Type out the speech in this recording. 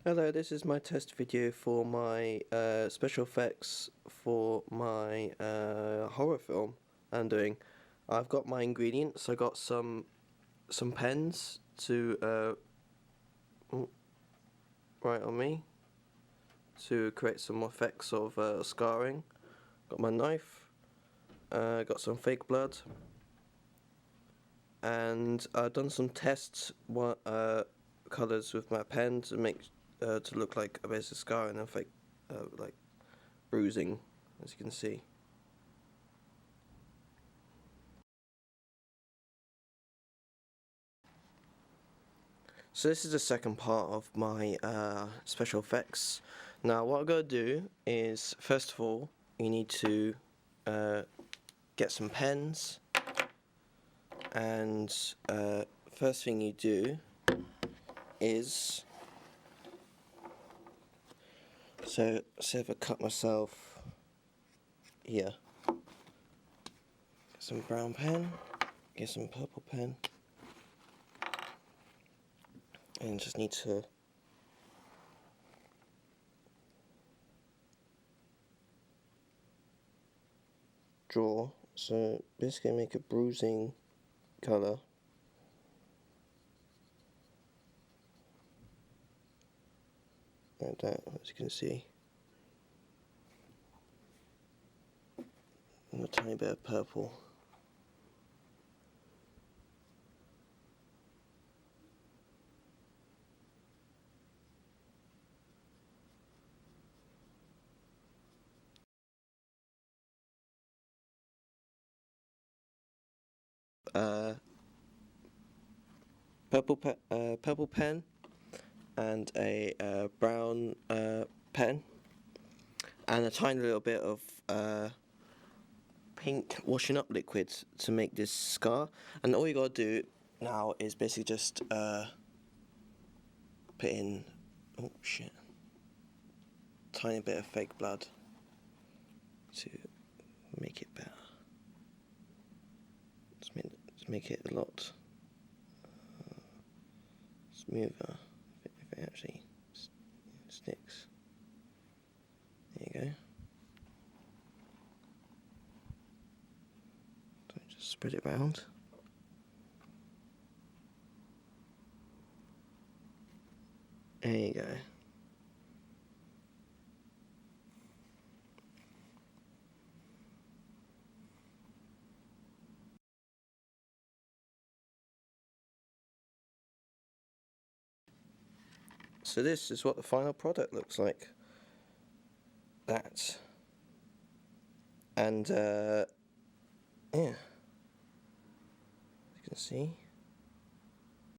Hello, this is my test video for my special effects for my horror film I'm doing. I've got my ingredients. I got some pens to write on me to create some effects of scarring. Got my knife. Got some fake blood, and I've done some tests colours with my pen to make to look like a basic scar and a fake like bruising, as you can see. So this is the second part of my special effects. Now what I'm going to do is, first of all, you need to get some pens, and first thing you do is, so say if I cut myself here, get some brown pen, get some purple pen, and just need to draw. So basically make a bruising colour. Like that, as you can see. And a tiny bit of purple. Purple pen and a brown pen and a tiny little bit of pink washing up liquid to make this scar. And all you gotta do now is basically just put in, oh shit, tiny bit of fake blood to make it better. Just make it a lot smoother if it actually sticks. There you go. So just spread it around. There you go. So this is what the final product looks like. That. And yeah, you can see.